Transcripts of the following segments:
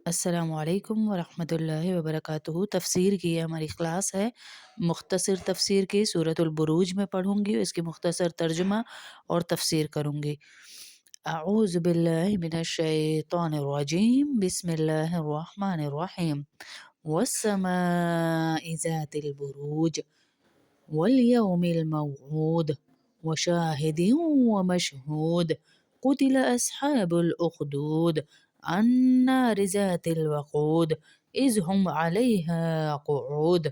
السلام علیکم ورحمۃ اللہ وبرکاتہ۔ تفسیر کی یہ ہماری کلاس ہے، مختصر تفسیر کی سورۃ البروج میں پڑھوں گی، اس کی مختصر ترجمہ اور تفسیر کروں گی۔ اعوذ باللہ من الشیطان الرجیم، بسم اللہ الرحمن الرحیم۔ والسماء ذات البروج والیوم الموعود وشاہد ومشہود قتل اصحاب الاخدود النار ذات الوقود اذ هم عليها قعود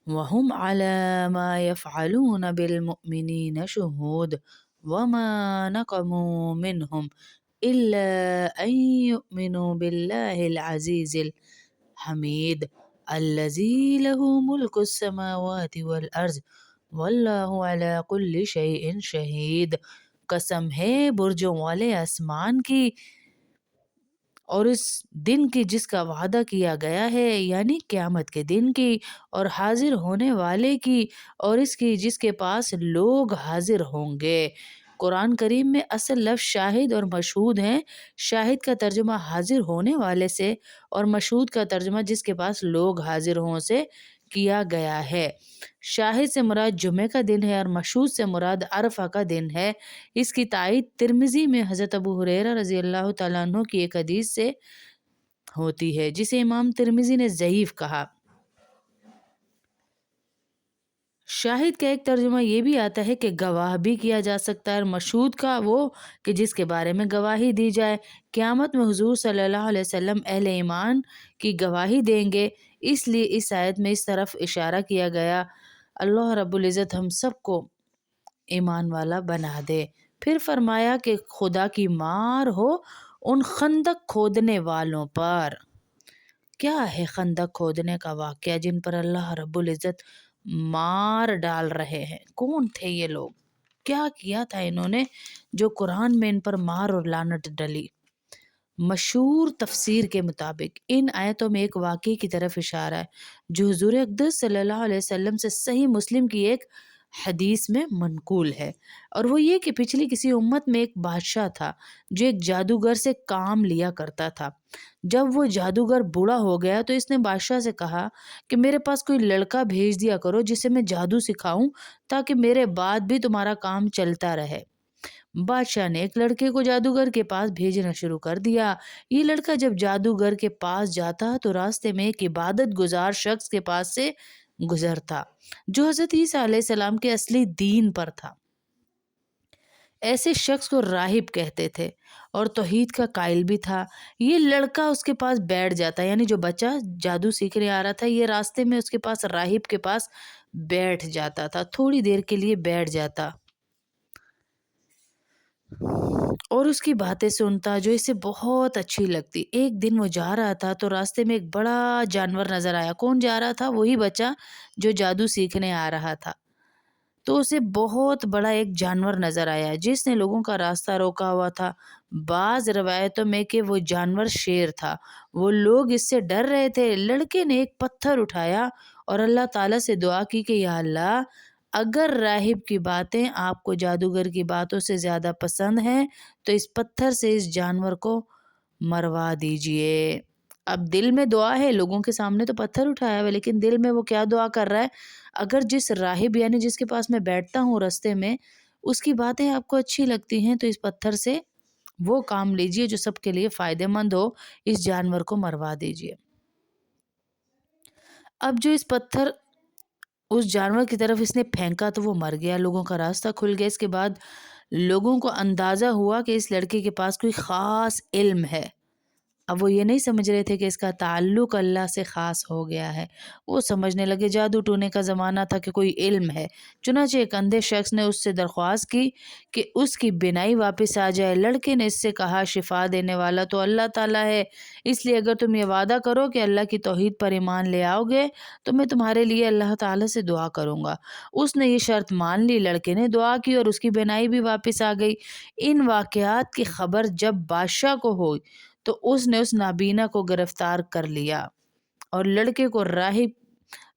وهم على ما يفعلون بالمؤمنين شهود وما نقموا منهم إلا أن يؤمنوا بالله العزيز الحميد الذي له ملك السماوات والأرض واللہ علی کل شیء شہید۔ قسم ہے برجوں والے آسمان کی اور اس دن کی جس کا وعدہ کیا گیا ہے، یعنی قیامت کے دن کی، اور حاضر ہونے والے کی، اور اس کی جس کے پاس لوگ حاضر ہوں گے۔ قرآن کریم میں اصل لفظ شاہد اور مشہود ہیں۔ شاہد کا ترجمہ حاضر ہونے والے سے اور مشہود کا ترجمہ جس کے پاس لوگ حاضر ہوں سے کیا گیا ہے۔ شاہد سے مراد جمعہ کا دن ہے اور مشہود سے مراد عرفہ کا دن ہے۔ اس کی تائید ترمذی میں حضرت ابو ہریرہ رضی اللہ تعالیٰ عنہ کی ایک حدیث سے ہوتی ہے، جسے امام ترمذی نے ضعیف کہا۔ شاہد کا ایک ترجمہ یہ بھی آتا ہے کہ گواہ بھی کیا جا سکتا ہے، اور مشہود کا وہ کہ جس کے بارے میں گواہی دی جائے۔ قیامت میں حضور صلی اللہ علیہ وسلم اہل ایمان کی گواہی دیں گے، اس لیے اس آیت میں اس طرف اشارہ کیا گیا۔ اللہ رب العزت ہم سب کو ایمان والا بنا دے۔ پھر فرمایا کہ خدا کی مار ہو ان خندق کھودنے والوں پر۔ کیا ہے خندق کھودنے کا واقعہ جن پر اللہ رب العزت مار ڈال رہے ہیں؟ کون تھے یہ لوگ؟ کیا کیا تھا انہوں نے جو قرآن میں ان پر مار اور لعنت ڈلی؟ مشہور تفسیر کے مطابق ان آیتوں میں ایک واقعے کی طرف اشارہ ہے جو حضور اقدس صلی اللہ علیہ وسلم سے صحیح مسلم کی ایک حدیث میں منقول ہے، اور وہ یہ کہ پچھلی کسی امت میں ایک بادشاہ تھا جو ایک جادوگر سے کام لیا کرتا تھا۔ جب وہ جادوگر بوڑھا ہو گیا تو اس نے بادشاہ سے کہا کہ میرے پاس کوئی لڑکا بھیج دیا کرو جسے میں جادو سکھاؤں تاکہ میرے بعد بھی تمہارا کام چلتا رہے۔ بادشاہ نے ایک لڑکے کو جادوگر کے پاس بھیجنا شروع کر دیا۔ یہ لڑکا جب جادوگر کے پاس جاتا تو راستے میں ایک عبادت گزار شخص کے پاس سے گزرتا جو حضرت عیسیٰ علیہ السلام کے اصلی دین پر تھا۔ ایسے شخص کو راہب کہتے تھے اور توحید کا قائل بھی تھا۔ یہ لڑکا اس کے پاس بیٹھ جاتا، یعنی جو بچہ جادو سیکھنے آ رہا تھا یہ راستے میں اس کے پاس راہب کے پاس بیٹھ جاتا تھا، تھوڑی دیر کے لیے بیٹھ جاتا اور اس کی باتیں سنتا جو اسے بہت اچھی لگتی۔ ایک دن وہ جا رہا تھا تو راستے میں ایک بڑا جانور نظر آیا۔ کون جا رہا تھا؟ وہی بچہ جو جادو سیکھنے آ رہا تھا۔ تو اسے بہت بڑا ایک جانور نظر آیا جس نے لوگوں کا راستہ روکا ہوا تھا۔ بعض روایتوں میں کہ وہ جانور شیر تھا۔ وہ لوگ اس سے ڈر رہے تھے۔ لڑکے نے ایک پتھر اٹھایا اور اللہ تعالیٰ سے دعا کی کہ یا اللہ، اگر راہب کی باتیں آپ کو جادوگر کی باتوں سے زیادہ پسند ہیں تو اس پتھر سے اس جانور کو مروا دیجئے۔ اب دل میں دعا ہے، لوگوں کے سامنے تو پتھر اٹھایا ہوا، لیکن دل میں وہ کیا دعا کر رہا ہے؟ اگر جس راہب یعنی جس کے پاس میں بیٹھتا ہوں راستے میں اس کی باتیں آپ کو اچھی لگتی ہیں تو اس پتھر سے وہ کام لیجئے جو سب کے لیے فائدہ مند ہو، اس جانور کو مروا دیجئے۔ اب جو اس پتھر اس جانور کی طرف اس نے پھینکا تو وہ مر گیا، لوگوں کا راستہ کھل گیا۔ اس کے بعد لوگوں کو اندازہ ہوا کہ اس لڑکے کے پاس کوئی خاص علم ہے۔ اب وہ یہ نہیں سمجھ رہے تھے کہ اس کا تعلق اللہ سے خاص ہو گیا ہے، وہ سمجھنے لگے جادو ٹونے کا زمانہ تھا کہ کوئی علم ہے۔ چنانچہ ایک اندھے شخص نے اس سے درخواست کی کہ اس کی بینائی واپس آ جائے۔ لڑکے نے اس سے کہا شفا دینے والا تو اللہ تعالیٰ ہے، اس لیے اگر تم یہ وعدہ کرو کہ اللہ کی توحید پر ایمان لے آؤ گے تو میں تمہارے لیے اللہ تعالیٰ سے دعا کروں گا۔ اس نے یہ شرط مان لی، لڑکے نے دعا کی اور اس کی بینائی بھی واپس آ گئی۔ ان واقعات کی خبر جب بادشاہ کو ہوئی تو اس نے اس نابینا کو گرفتار کر لیا اور لڑکے کو راہب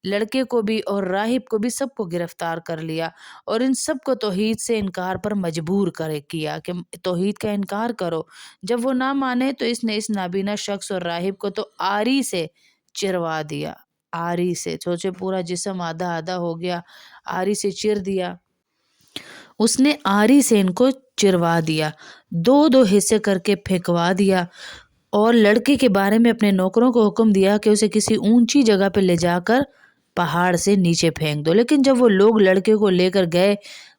لڑکے کو بھی اور راہب کو بھی سب کو گرفتار کر لیا اور ان سب کو توحید سے انکار پر مجبور کیا کہ توحید کا انکار کرو۔ جب وہ نہ مانے تو اس نے اس نابینا شخص اور راہب کو تو آری سے چروا دیا۔ آری سے سوچے، پورا جسم آدھا آدھا ہو گیا، آری سے چر دیا۔ اس نے آری سے ان کو چروا دیا، دو دو حصے کر کے پھینکوا دیا اور لڑکے کے بارے میں اپنے نوکروں کو حکم دیا کہ اسے کسی اونچی جگہ پہ لے جا کر پہاڑ سے نیچے پھینک دو۔ لیکن جب وہ لوگ لڑکے کو لے کر گئے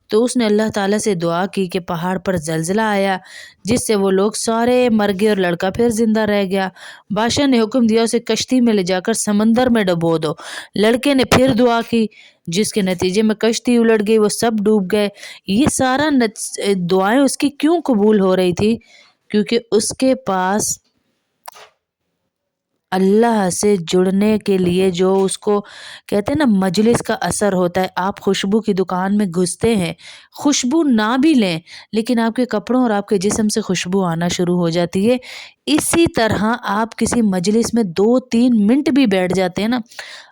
تو اس نے اللہ تعالیٰ سے دعا کی کہ پہاڑ پر زلزلہ آیا جس سے وہ لوگ سارے مر گئے اور لڑکا پھر زندہ رہ گیا۔ بادشاہ نے حکم دیا اسے کشتی میں لے جا کر سمندر میں ڈبو دو۔ لڑکے نے پھر دعا کی جس کے نتیجے میں کشتی الٹ گئی، وہ سب ڈوب گئے۔ یہ سارا دعائیں اس کی کیوں قبول ہو رہی تھی؟ کیونکہ اس کے پاس اللہ سے جڑنے کے لیے جو اس کو کہتے ہیں نا مجلس کا اثر ہوتا ہے۔ آپ خوشبو کی دکان میں گھستے ہیں، خوشبو نہ بھی لیں لیکن آپ کے کپڑوں اور آپ کے جسم سے خوشبو آنا شروع ہو جاتی ہے۔ اسی طرح آپ کسی مجلس میں 2-3 منٹ بھی بیٹھ جاتے ہیں نا،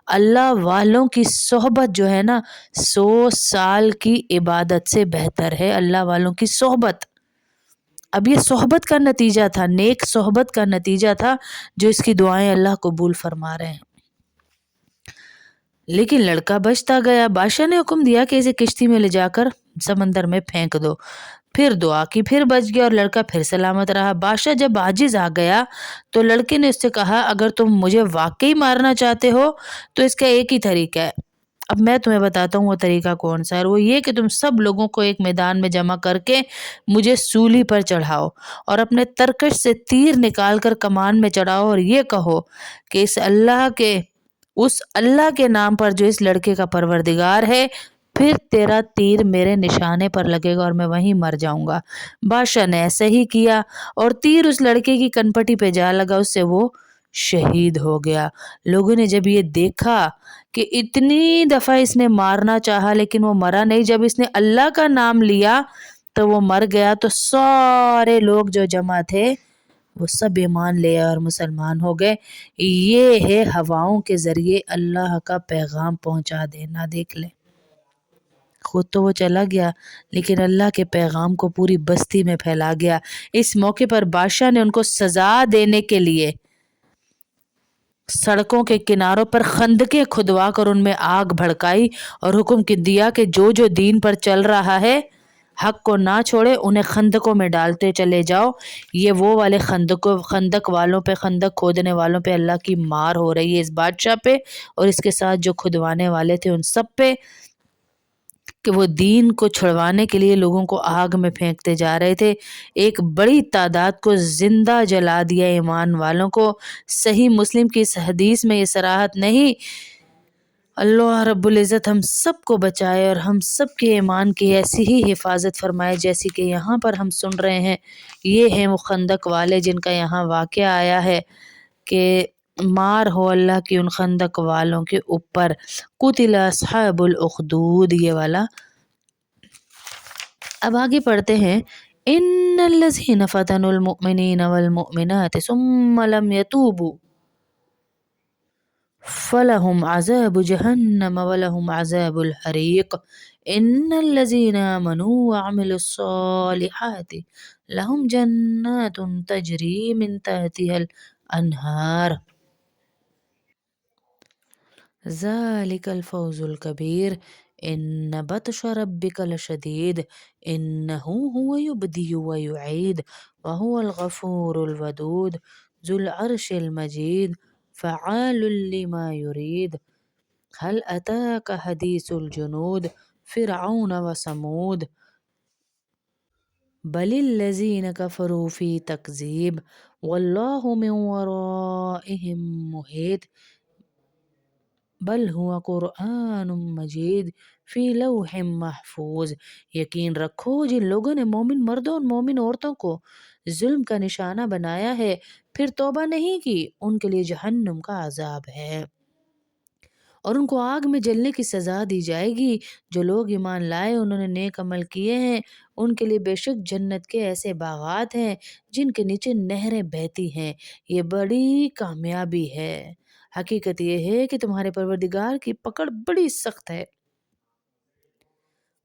اللہ والوں کی صحبت جو ہے نا 100 سال کی عبادت سے بہتر ہے۔ اللہ والوں کی صحبت، اب یہ صحبت کا نتیجہ تھا، نیک صحبت کا نتیجہ تھا جو اس کی دعائیں اللہ قبول فرما رہے ہیں۔ لیکن لڑکا بچتا گیا۔ بادشاہ نے حکم دیا کہ اسے کشتی میں لے جا کر سمندر میں پھینک دو۔ پھر دعا کی، پھر بچ گیا اور لڑکا پھر سلامت رہا۔ بادشاہ جب عاجز آ گیا تو لڑکے نے اس سے کہا اگر تم مجھے واقعی مارنا چاہتے ہو تو اس کا ایک ہی طریقہ ہے، اب میں تمہیں بتاتا ہوں وہ طریقہ کون سا ہے، اور وہ یہ کہ تم سب لوگوں کو ایک میدان میں جمع کر کے مجھے سولی پر چڑھاؤ اور اپنے ترکش سے تیر نکال کر کمان میں چڑھاؤ اور یہ کہو کہ اس اللہ کے نام پر جو اس لڑکے کا پروردگار ہے، پھر تیرا تیر میرے نشانے پر لگے گا اور میں وہیں مر جاؤں گا۔ بادشاہ نے ایسا ہی کیا اور تیر اس لڑکے کی کنپٹی پہ جا لگا، اس سے وہ شہید ہو گیا۔ لوگوں نے جب یہ دیکھا کہ اتنی دفعہ اس نے مارنا چاہا لیکن وہ مرا نہیں، جب اس نے اللہ کا نام لیا تو وہ مر گیا، تو سارے لوگ جو جمع تھے وہ سب ایمان لے اور مسلمان ہو گئے۔ یہ ہے ہواؤں کے ذریعے اللہ کا پیغام پہنچا دینا۔ دیکھ لیں، خود تو وہ چلا گیا لیکن اللہ کے پیغام کو پوری بستی میں پھیلا گیا۔ اس موقع پر بادشاہ نے ان کو سزا دینے کے لیے سڑکوں کے کناروں پر خندقیں کھدوا کر ان میں آگ بھڑکائی اور حکم دیا کہ جو جو دین پر چل رہا ہے حق کو نہ چھوڑے انہیں خندقوں میں ڈالتے چلے جاؤ۔ یہ وہ والے خندق والوں پہ، خندق کھودنے والوں پہ اللہ کی مار ہو رہی ہے، اس بادشاہ پہ اور اس کے ساتھ جو کھدوانے والے تھے ان سب پہ، کہ وہ دین کو چھڑوانے کے لیے لوگوں کو آگ میں پھینکتے جا رہے تھے۔ ایک بڑی تعداد کو زندہ جلا دیا ایمان والوں کو۔ صحیح مسلم کی اس حدیث میں یہ صراحت نہیں۔ اللہ رب العزت ہم سب کو بچائے اور ہم سب کے ایمان کی ایسی ہی حفاظت فرمائے جیسی کہ یہاں پر ہم سن رہے ہیں۔ یہ ہیں وہ خندق والے جن کا یہاں واقعہ آیا ہے کہ مار ہو اللہ کی ان خندق والوں کے اوپر۔ قتل اصحاب الاخدود، یہ والا۔ اب آگے پڑھتے ہیں، ان الذین فتنوا المؤمنین والمؤمنات ثم لم يتوبوا فلهم عذاب جہنم ولهم عذاب الحریق ان الذین آمنوا وعملوا الصالحات لهم جنات تجری من تحتها الانہار ذلك الفوز الكبير ان بطش ربك لشديد انه هو يبدئ ويعيد وهو الغفور الودود ذو العرش المجيد فعال لما يريد هل أتاك حديث الجنود فرعون وثمود بل الذين كفروا في تكذيب والله من ورائهم محيط بل هو قرآن مجید فی لوح محفوظ۔ یقین رکھو جن لوگوں نے مومن مردوں اور مومن عورتوں کو ظلم کا نشانہ بنایا ہے پھر توبہ نہیں کی، ان کے لیے جہنم کا عذاب ہے اور ان کو آگ میں جلنے کی سزا دی جائے گی۔ جو لوگ ایمان لائے انہوں نے نیک عمل کیے ہیں ان کے لیے بے شک جنت کے ایسے باغات ہیں جن کے نیچے نہریں بہتی ہیں، یہ بڑی کامیابی ہے۔ حقیقت یہ ہے کہ تمہارے پروردگار کی پکڑ بڑی سخت ہے،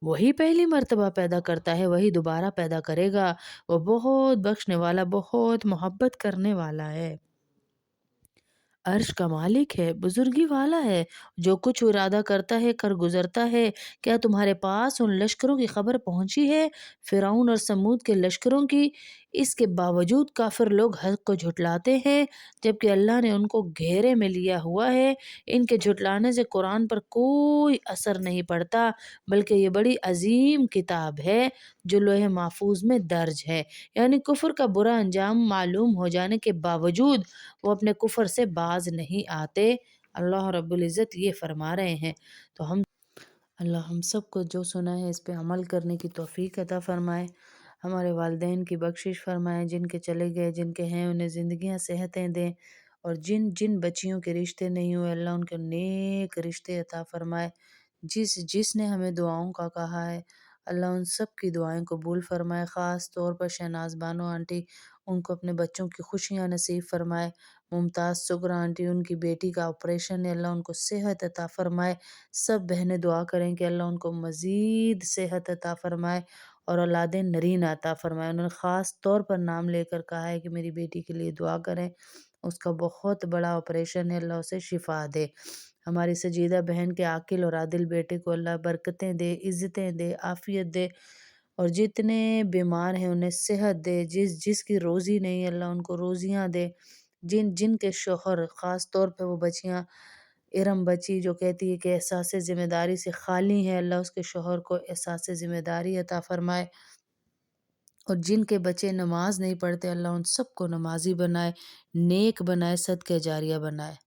وہی پہلی مرتبہ پیدا کرتا ہے، وہی دوبارہ پیدا کرے گا، وہ بہت بخشنے والا، بہت محبت کرنے والا ہے، عرش کا مالک ہے، بزرگی والا ہے، جو کچھ ارادہ کرتا ہے کر گزرتا ہے۔ کیا تمہارے پاس ان لشکروں کی خبر پہنچی ہے، فرعون اور سمود کے لشکروں کی؟ اس کے باوجود کافر لوگ حق کو جھٹلاتے ہیں، جبکہ اللہ نے ان کو گھیرے میں لیا ہوا ہے۔ ان کے جھٹلانے سے قرآن پر کوئی اثر نہیں پڑتا، بلکہ یہ بڑی عظیم کتاب ہے جو لوح محفوظ میں درج ہے۔ یعنی کفر کا برا انجام معلوم ہو جانے کے باوجود وہ اپنے کفر سے باز نہیں آتے۔ اللہ رب العزت یہ فرما رہے ہیں۔ تو اللہ ہم سب کو جو سنا ہے اس پہ عمل کرنے کی توفیق عطا فرمائے، ہمارے والدین کی بخشش فرمائے، جن کے چلے گئے، جن کے ہیں انہیں زندگیاں صحتیں دیں، اور جن جن بچیوں کے رشتے نہیں ہوئے اللہ ان کے نیک رشتے عطا فرمائے، جس نے ہمیں دعاؤں کا کہا ہے اللہ ان سب کی دعائیں قبول فرمائے، خاص طور پر شہناز بانو آنٹی، ان کو اپنے بچوں کی خوشیاں نصیب فرمائے، ممتاز سغرا آنٹی، ان کی بیٹی کا آپریشن ہے، اللہ ان کو صحت عطا فرمائے، سب بہنیں دعا کریں کہ اللہ ان کو مزید صحت عطا فرمائے اور اولاد نرین عطا فرمائے۔ انہوں نے خاص طور پر نام لے کر کہا ہے کہ میری بیٹی کے لیے دعا کریں، اس کا بہت بڑا آپریشن ہے، اللہ اسے شفا دے۔ ہماری سجیدہ بہن کے عاقل اور عادل بیٹے کو اللہ برکتیں دے، عزتیں دے، عافیت دے، اور جتنے بیمار ہیں انہیں صحت دے، جس کی روزی نہیں اللہ ان کو روزیاں دے، جن کے شوہر، خاص طور پہ وہ بچیاں، ارم بچی جو کہتی ہے کہ احساس ذمہ داری سے خالی ہے، اللہ اس کے شوہر کو احساس ذمہ داری عطا فرمائے، اور جن کے بچے نماز نہیں پڑھتے اللہ ان سب کو نمازی بنائے، نیک بنائے، صدقہ جاریہ بنائے۔